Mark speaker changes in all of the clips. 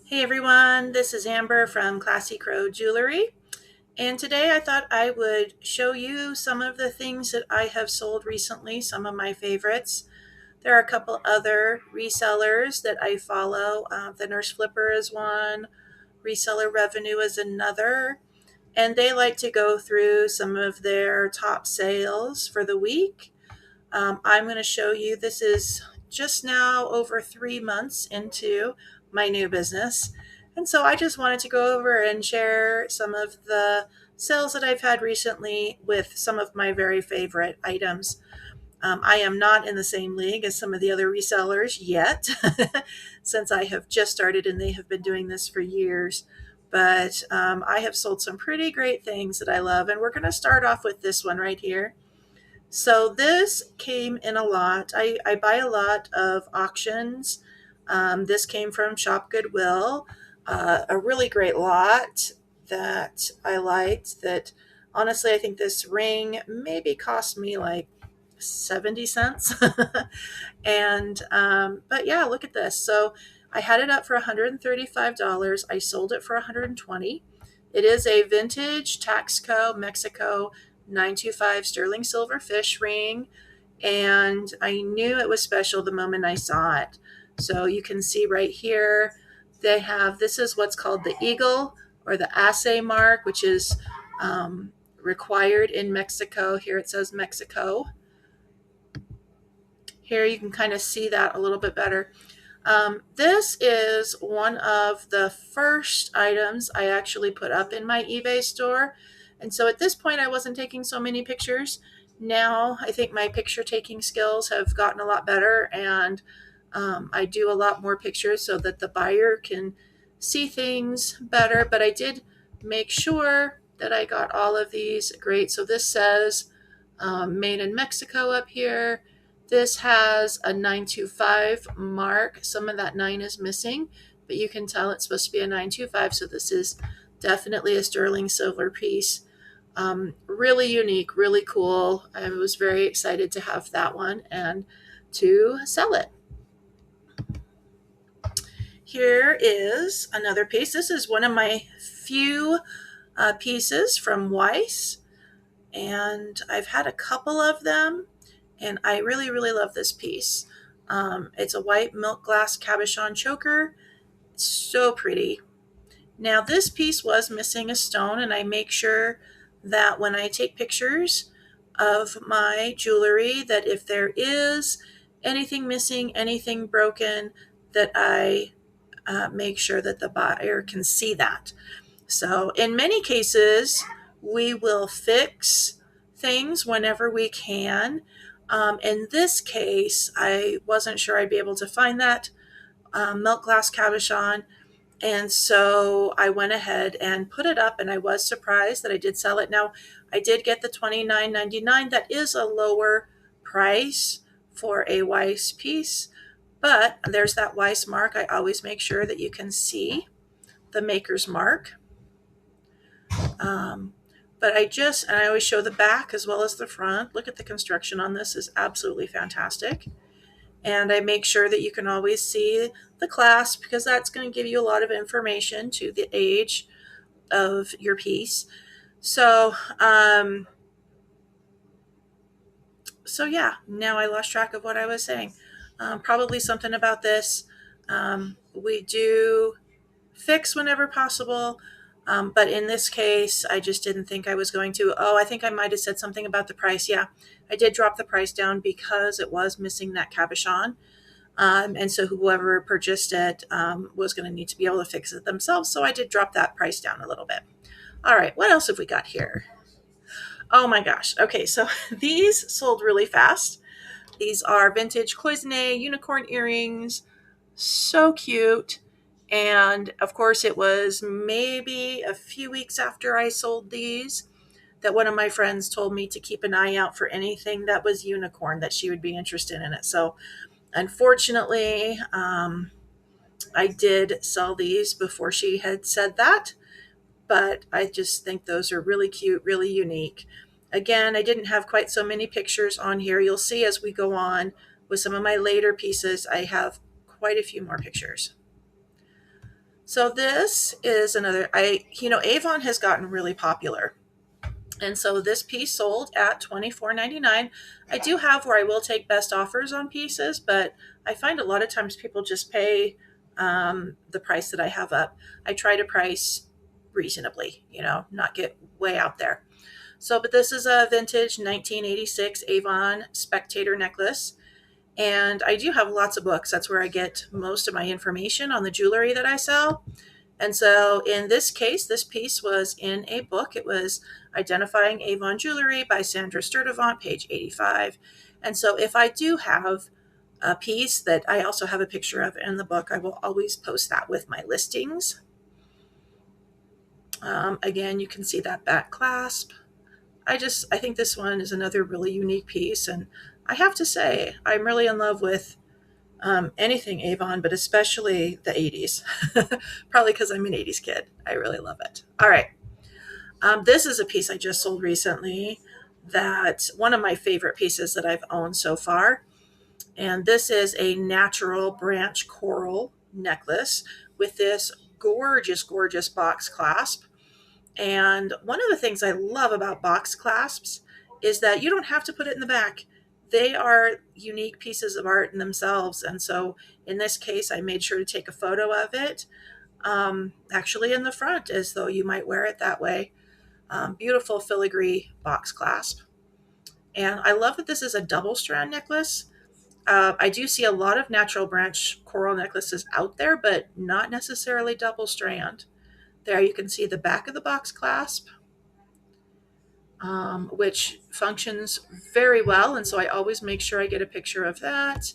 Speaker 1: Hey everyone, this is Amber from Classy Crow Jewelry, and today I thought I would show you some of the things that I have sold recently, some of my favorites. There are a couple other resellers that I follow. The Nurse Flipper is one, Reseller Revenue is another, and they like to go through some of their top sales for the week. I'm going to show you, this is just now over 3 months into my new business. And so I just wanted to go over and share some of the sales that I've had recently with some of my very favorite items. I am not in the same league as some of the other resellers yet, since I have just started and they have been doing this for years. But I have sold some pretty great things that I love. And we're going to start off with this one right here. So this came in a lot. I buy a lot of auctions. This came from Shop Goodwill, a really great lot that I liked. That honestly, I think this ring maybe cost me like 70 cents. And but yeah, look at this. So I had it up for $135. I sold it for 120. It is a vintage Taxco Mexico 925 sterling silver fish ring, and I knew it was special the moment I saw it. So you can see right here, they have, this is what's called the eagle or the assay mark, which is required in Mexico. Here it says Mexico. Here you can kind of see that a little bit better. This is one of the first items I actually put up in my eBay store. And so at this point, I wasn't taking so many pictures. Now I think my picture taking skills have gotten a lot better, and I do a lot more pictures so that the buyer can see things better. But I did make sure that I got all of these great. So this says made in Mexico up here. This has a 925 mark. Some of that 9 is missing, but you can tell it's supposed to be a 925. So this is definitely a sterling silver piece. Really unique, really cool. I was very excited to have that one and to sell it. Here is another piece. This is one of my few pieces from Weiss, and I've had a couple of them, and I really, really love this piece. It's a white milk glass cabochon choker. It's so pretty. Now, this piece was missing a stone, and I make sure that when I take pictures of my jewelry, that if there is anything missing, anything broken, that I make sure that the buyer can see that. So, in many cases, we will fix things whenever we can. In this case, I wasn't sure I'd be able to find that milk glass cabochon. And so I went ahead and put it up, and I was surprised that I did sell it. Now, I did get the $29.99. That is a lower price for a Weiss piece, but there's that Weiss mark. I always make sure that you can see the maker's mark. But and I always show the back as well as the front. Look at the construction on this is absolutely fantastic. And I make sure that you can always see the clasp, because that's going to give you a lot of information to the age of your piece. So, yeah, now I lost track of what I was saying. Probably something about this. We do fix whenever possible. But in this case, I just didn't think I was going to. Oh, I think I might have said something about the price. Yeah, I did drop the price down because it was missing that cabochon. And so whoever purchased it was going to need to be able to fix it themselves. So I did drop that price down a little bit. All right, what else have we got here? Oh my gosh. Okay, so these sold really fast. These are vintage cloisonne unicorn earrings. So cute. And of course, it was maybe a few weeks after I sold these that one of my friends told me to keep an eye out for anything that was unicorn, that she would be interested in it. So unfortunately, I did sell these before she had said that, but I just think those are really cute, really unique. Again, I didn't have quite so many pictures on here. You'll see as we go on with some of my later pieces, I have quite a few more pictures. So this is another, Avon has gotten really popular. And so this piece sold at $24.99. I do have where I will take best offers on pieces, but I find a lot of times people just pay the price that I have up. I try to price reasonably, not get way out there. So, but this is a vintage 1986 Avon Spectator necklace. And I do have lots of books. That's where I get most of my information on the jewelry that I sell. And so in this case, this piece was in a book. It was Identifying Avon Jewelry by Sandra Sturdivant, page 85. And so if I do have a piece that I also have a picture of in the book, I will always post that with my listings. Again, you can see that back clasp. I think this one is another really unique piece. And I have to say, I'm really in love with anything Avon, but especially the 80s. Probably because I'm an 80s kid. I really love it. All right. This is a piece I just sold recently, that one of my favorite pieces that I've owned so far. And this is a natural branch coral necklace with this gorgeous, gorgeous box clasp. And one of the things I love about box clasps is that you don't have to put it in the back. They are unique pieces of art in themselves. And so in this case, I made sure to take a photo of it, actually in the front, as though you might wear it that way. Beautiful filigree box clasp. And I love that this is a double strand necklace. I do see a lot of natural branch coral necklaces out there, but not necessarily double strand. There you can see the back of the box clasp, which functions very well. And so I always make sure I get a picture of that.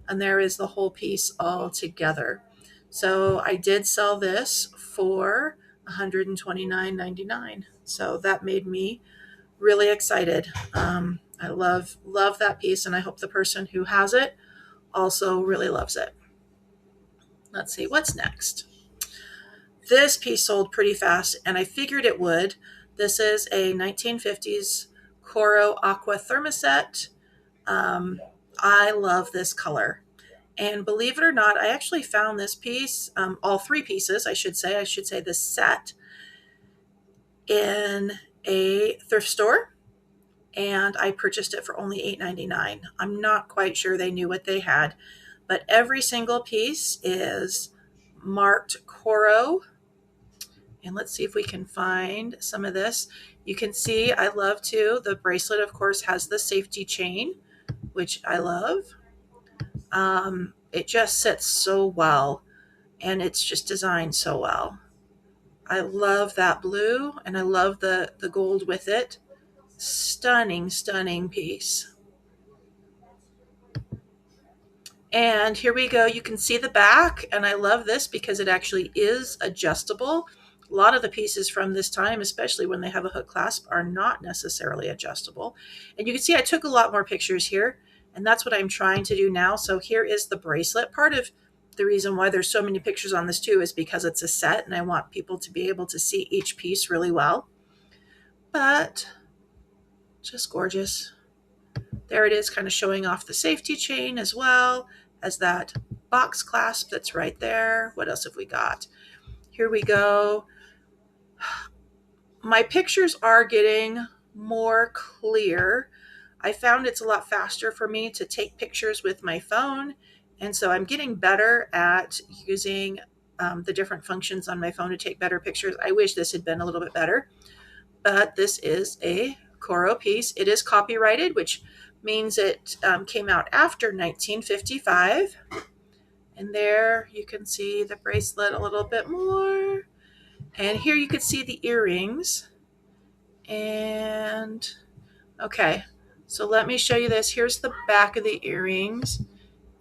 Speaker 1: And there is the whole piece all together. So I did sell this for $129.99. So that made me really excited. I love that piece, and I hope the person who has it also really loves it. Let's see what's next. This piece sold pretty fast, and I figured it would. This is a 1950s Coro Aqua Thermoset. I love this color. And believe it or not, I actually found this piece, all three pieces, I should say this set, in a thrift store. And I purchased it for only $8.99. I'm not quite sure they knew what they had, but every single piece is marked Coro. And let's see if we can find some of this. You can see, I love too, the bracelet, of course, has the safety chain, which I love. It just sits so well, and it's just designed so well. I love that blue, and I love the gold with it. Stunning, stunning piece. And here we go. You can see the back, and I love this because it actually is adjustable. A lot of the pieces from this time, especially when they have a hook clasp, are not necessarily adjustable. And you can see I took a lot more pictures here, and that's what I'm trying to do now. So here is the bracelet. Part of the reason why there's so many pictures on this too is because it's a set, and I want people to be able to see each piece really well. But just gorgeous. There it is, kind of showing off the safety chain as well as that box clasp that's right there. What else have we got? Here we go. My pictures are getting more clear. I found it's a lot faster for me to take pictures with my phone. And so I'm getting better at using the different functions on my phone to take better pictures. I wish this had been a little bit better, but this is a Coro piece. It is copyrighted, which means it came out after 1955. And there you can see the bracelet a little bit more. And here you can see the earrings. And okay, so let me show you this. Here's the back of the earrings.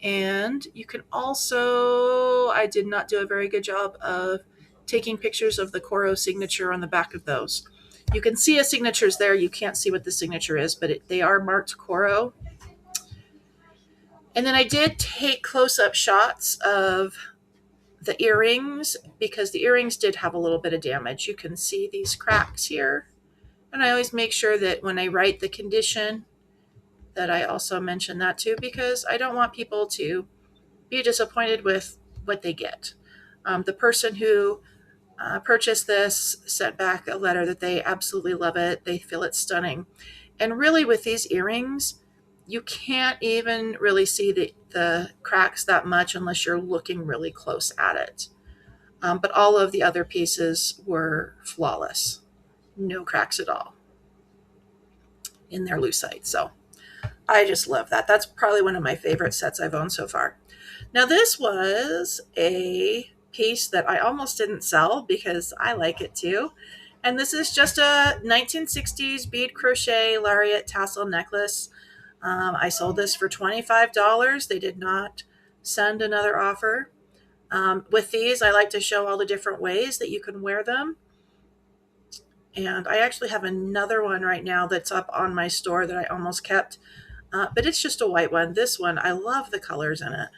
Speaker 1: And you can also, I did not do a very good job of taking pictures of the Coro signature on the back of those. You can see a signature's there. You can't see what the signature is, but they are marked Coro. And then I did take close-up shots of the earrings because the earrings did have a little bit of damage. You can see these cracks here. And I always make sure that when I write the condition that I also mention that too, because I don't want people to be disappointed with what they get. The person who purchased this sent back a letter that they absolutely love it. They feel it's stunning. And really, with these earrings, you can't even really see the cracks that much unless you're looking really close at it. But all of the other pieces were flawless. No cracks at all in their lucite. So I just love that. That's probably one of my favorite sets I've owned so far. Now, this was a piece that I almost didn't sell because I like it too. And this is just a 1960s bead crochet lariat tassel necklace. I sold this for $25. They did not send another offer. With these, I like to show all the different ways that you can wear them. And I actually have another one right now that's up on my store that I almost kept, but it's just a white one. This one, I love the colors in it.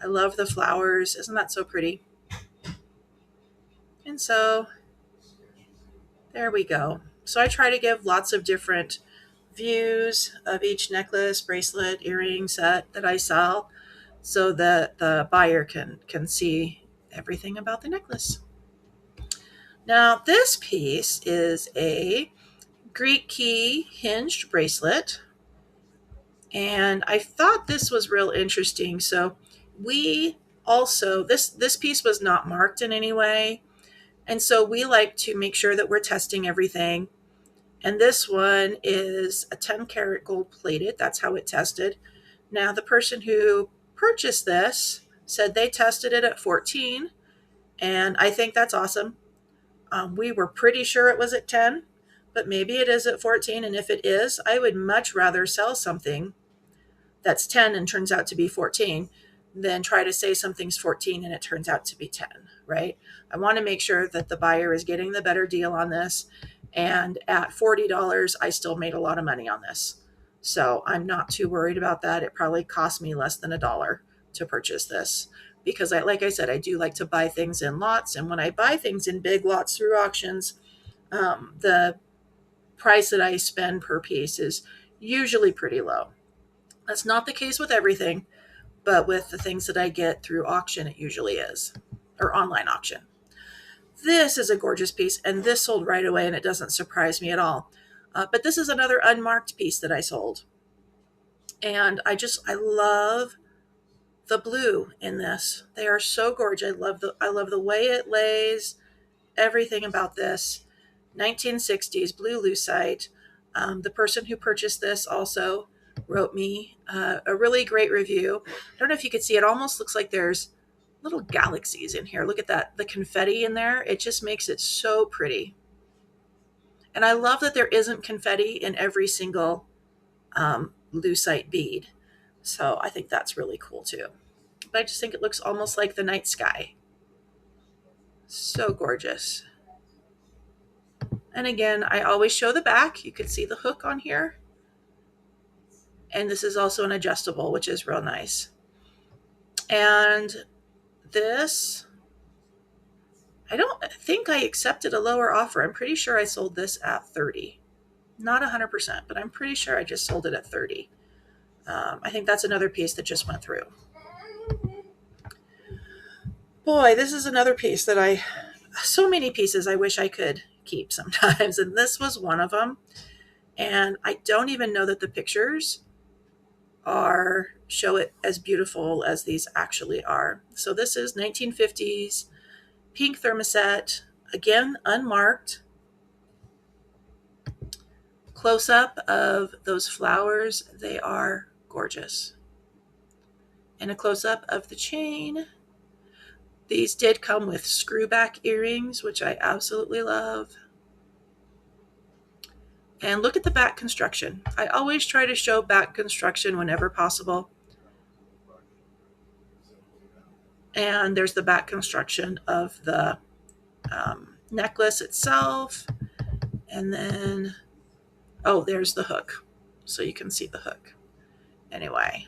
Speaker 1: I love the flowers. Isn't that so pretty? And so there we go. So I try to give lots of different views of each necklace, bracelet, earring set that I sell so that the buyer can see everything about the necklace. Now, this piece is a Greek key hinged bracelet. And I thought this was real interesting. So we also, this piece was not marked in any way. And so we like to make sure that we're testing everything. And this one is a 10 karat gold plated. That's how it tested. Now, the person who purchased this said they tested it at 14. And I think that's awesome. We were pretty sure it was at 10, but maybe it is at 14. And if it is, I would much rather sell something that's 10 and turns out to be 14 than try to say something's 14 and it turns out to be 10, right? I want to make sure that the buyer is getting the better deal on this. And at $40, I still made a lot of money on this. So I'm not too worried about that. It probably cost me less than $1 to purchase this because like I said, I do like to buy things in lots. And when I buy things in big lots through auctions, the price that I spend per piece is usually pretty low. That's not the case with everything, but with the things that I get through auction, it usually is, or online auction. This is a gorgeous piece, and this sold right away, and it doesn't surprise me at all. But this is another unmarked piece that I sold. And I love the blue in this. They are so gorgeous. I love the way it lays, everything about this. 1960s blue lucite. The person who purchased this also wrote me a really great review. I don't know if you could see, it almost looks like there's little galaxies in here. Look at that, the confetti in there. It just makes it so pretty. And I love that there isn't confetti in every single lucite bead. So I think that's really cool too. But I just think it looks almost like the night sky. So gorgeous. And again, I always show the back. You can see the hook on here. And this is also an adjustable, which is real nice. And this, I don't think I accepted a lower offer. I'm pretty sure I sold this at 30. Not 100%, but I'm pretty sure I just sold it at 30. I think that's another piece that just went through. Boy, this is another piece that so many pieces I wish I could keep sometimes. And this was one of them. And I don't even know that the pictures show it as beautiful as these actually are. So this is 1950s pink thermoset, again, unmarked. Close up of those flowers. They are gorgeous. And a close up of the chain. These did come with screwback earrings, which I absolutely love. And look at the back construction. I always try to show back construction whenever possible. And there's the back construction of the necklace itself. And then, oh, there's the hook. So you can see the hook. Anyway,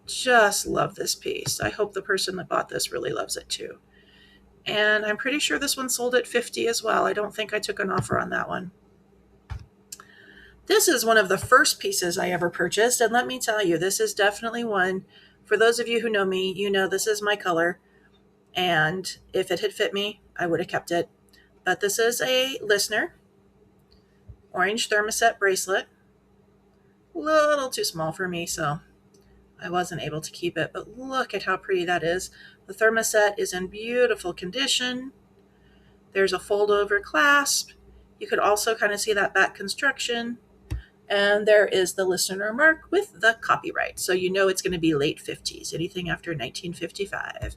Speaker 1: just love this piece. I hope the person that bought this really loves it too. And I'm pretty sure this one sold at 50 as well. I don't think I took an offer on that one. This is one of the first pieces I ever purchased. And let me tell you, this is definitely one, for those of you who know me, you know this is my color. And if it had fit me, I would have kept it. But this is a listener, orange thermoset bracelet. A little too small for me, so I wasn't able to keep it. But look at how pretty that is. The thermoset is in beautiful condition. There's a fold over clasp. You could also kind of see that back construction. And there is the listener mark with the copyright. So you know it's going to be late 50s, anything after 1955.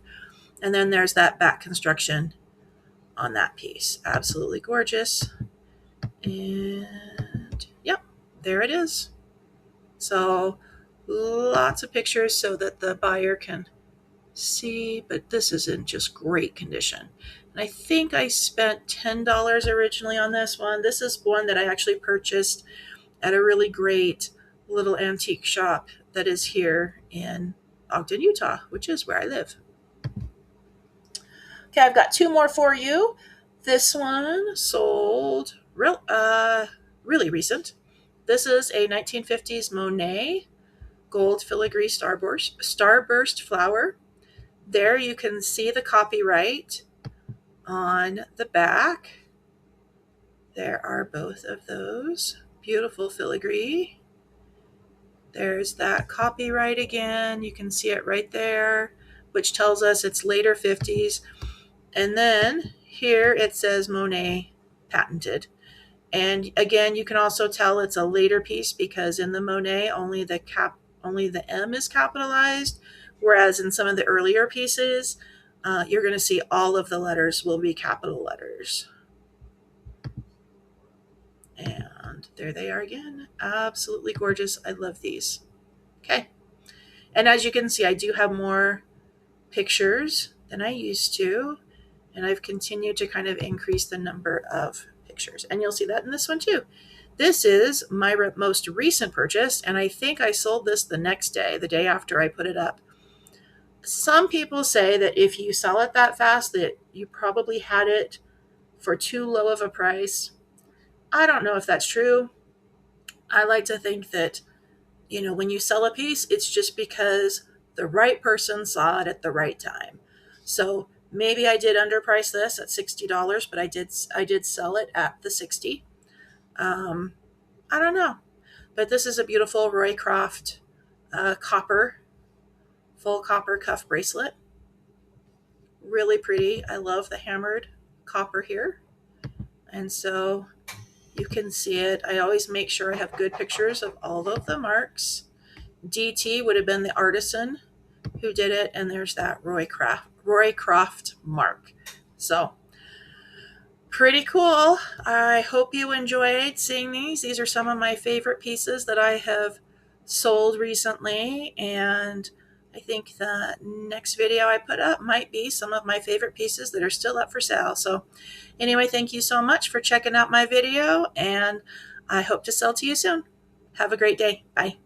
Speaker 1: And then there's that back construction on that piece. Absolutely gorgeous. And yep, there it is. So lots of pictures so that the buyer can see, but this is in just great condition. And I think I spent $10 originally on this one. This is one that I actually purchased at a really great little antique shop that is here in Ogden, Utah, which is where I live. Okay, I've got two more for you. This one sold really recent. This is a 1950s Monet gold filigree starburst flower. There you can see the copyright on the back. There are both of those. Beautiful filigree. There's that copyright again. You can see it right there, which tells us it's later 50s. And then here it says Monet patented. And again, you can also tell it's a later piece because in the Monet only the M is capitalized, whereas in some of the earlier pieces, you're going to see all of the letters will be capital letters. And there they are again. Absolutely gorgeous. I love these. Okay. And as you can see, I do have more pictures than I used to. And I've continued to kind of increase the number of pictures. And you'll see that in this one too. This is my most recent purchase, and I think I sold this the next day, the day after I put it up. Some people say that if you sell it that fast, that you probably had it for too low of a price. I don't know if that's true. I like to think that, when you sell a piece, it's just because the right person saw it at the right time. So maybe I did underprice this at $60, but I did sell it at the 60. I don't know, but this is a beautiful Roycroft full copper cuff bracelet. Really pretty. I love the hammered copper here. And so you can see it. I always make sure I have good pictures of all of the marks. DT would have been the artisan who did it, and there's that Roycroft mark. So pretty cool. I hope you enjoyed seeing these. These are some of my favorite pieces that I have sold recently, and I think the next video I put up might be some of my favorite pieces that are still up for sale. So anyway, thank you so much for checking out my video, and I hope to sell to you soon. Have a great day. Bye.